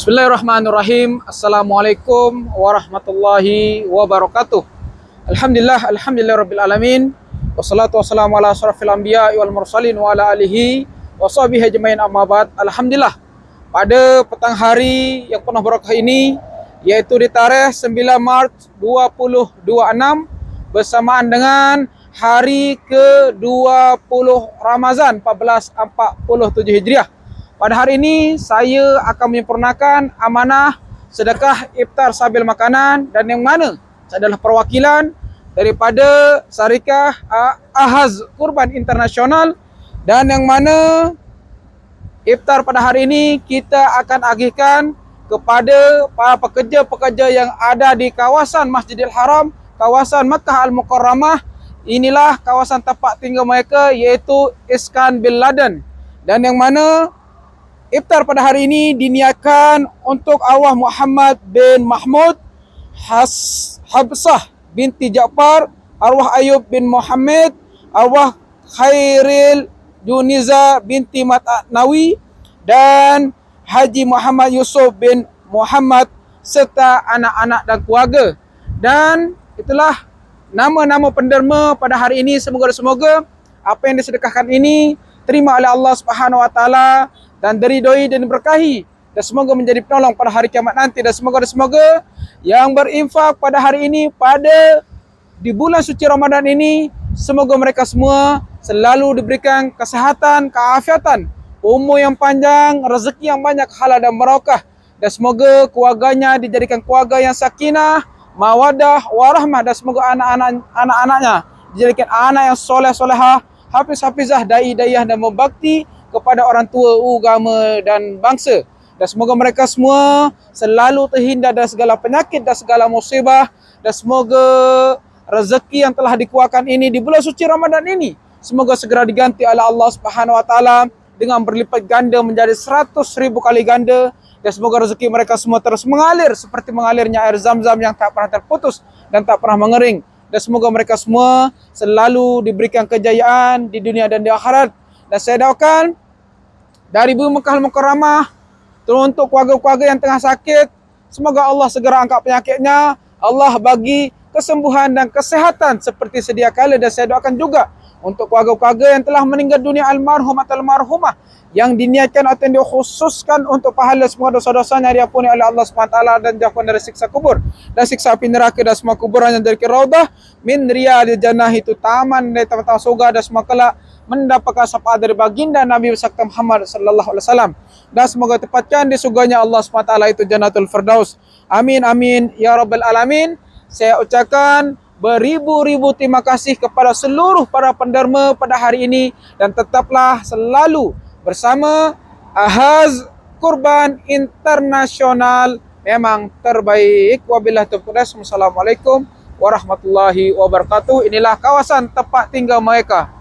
Bismillahirrahmanirrahim. Assalamualaikum warahmatullahi wabarakatuh. Alhamdulillah rabbil alamin. Wassalatu wassalamu ala asyrafil anbiya'i wal mursalin wa ala alihi wa sahbihi ajmain, amma ba'd. Alhamdulillah, pada petang hari yang penuh barakah ini, iaitu di tarikh 9 Mac 2026 bersamaan dengan hari ke-20 Ramazan 1447 Hijriah. Pada hari ini saya akan menyempurnakan amanah sedekah iftar sambil makanan, dan yang mana saya adalah perwakilan daripada Syarikat Ahaz Kurban Internasional, dan yang mana iftar pada hari ini kita akan agihkan kepada para pekerja-pekerja yang ada di kawasan Masjidil Haram, kawasan Makkah Al-Mukarramah. Inilah kawasan tempat tinggal mereka, iaitu Iskan bin Laden, dan yang mana iftar pada hari ini diniatkan untuk arwah Muhammad bin Mahmud, Habsah binti Ja'far, arwah Ayub bin Muhammad, arwah Khairil Juniza binti Matnawi, dan Haji Muhammad Yusuf bin Muhammad serta anak-anak dan keluarga. Dan itulah nama-nama penderma pada hari ini. Semoga apa yang disedekahkan ini terima oleh Allah Subhanahu Wa Taala dan diridhoi dan diberkahi, dan semoga menjadi penolong pada hari kiamat nanti. Dan semoga yang berinfak pada hari ini, pada di bulan suci Ramadan ini, semoga mereka semua selalu diberikan kesehatan, keafiatan, umur yang panjang, rezeki yang banyak, halal dan barakah, dan semoga keluarganya dijadikan keluarga yang sakinah, mawadah, warahmah, dan semoga anak-anaknya dijadikan anak yang soleh-solehah, hafiz-hafizah, dai-daiyah, dan membakti kepada orang tua, agama dan bangsa. Dan semoga mereka semua selalu terhindar dari segala penyakit dan segala musibah, dan semoga rezeki yang telah dikeluarkan ini di bulan suci Ramadan ini semoga segera diganti oleh Allah Subhanahu Wa Taala dengan berlipat ganda menjadi 100.000 kali ganda, dan semoga rezeki mereka semua terus mengalir seperti mengalirnya air Zam-Zam yang tak pernah terputus dan tak pernah mengering. Dan semoga mereka semua selalu diberikan kejayaan di dunia dan di akhirat. Dan saya doakan dari bumi Makkah Al-Mukarramah untuk keluarga-keluarga yang tengah sakit, semoga Allah segera angkat penyakitnya, Allah bagi kesembuhan dan kesehatan seperti sedia kala. Dan saya doakan juga untuk keluarga-keluarga yang telah meninggal dunia, almarhum atau almarhumah, yang diniatkan atau yang dikhususkan untuk pahala semua dosa-dosanya diampuni oleh Allah SWT dan dijauhkan dari siksa kubur dan siksa api neraka, dan semua kuburannya dari raudah min riyadil jannah, itu taman dari taman-taman surga, dan semua kelak mendapatkan syafaat dari baginda Nabi besar Muhammad sallallahu alaihi wasallam, dan semoga tepatkan di surganya Allah SWT, itu Jannatul Firdaus. Amin amin ya rabbal alamin. Saya ucapkan beribu-ribu terima kasih kepada seluruh para penderma pada hari ini, dan tetaplah selalu bersama Ahaz Kurban Internasional, memang terbaik. Wabillahi taufiq. Wassalamualaikum warahmatullahi wabarakatuh. Inilah kawasan tempat tinggal mereka.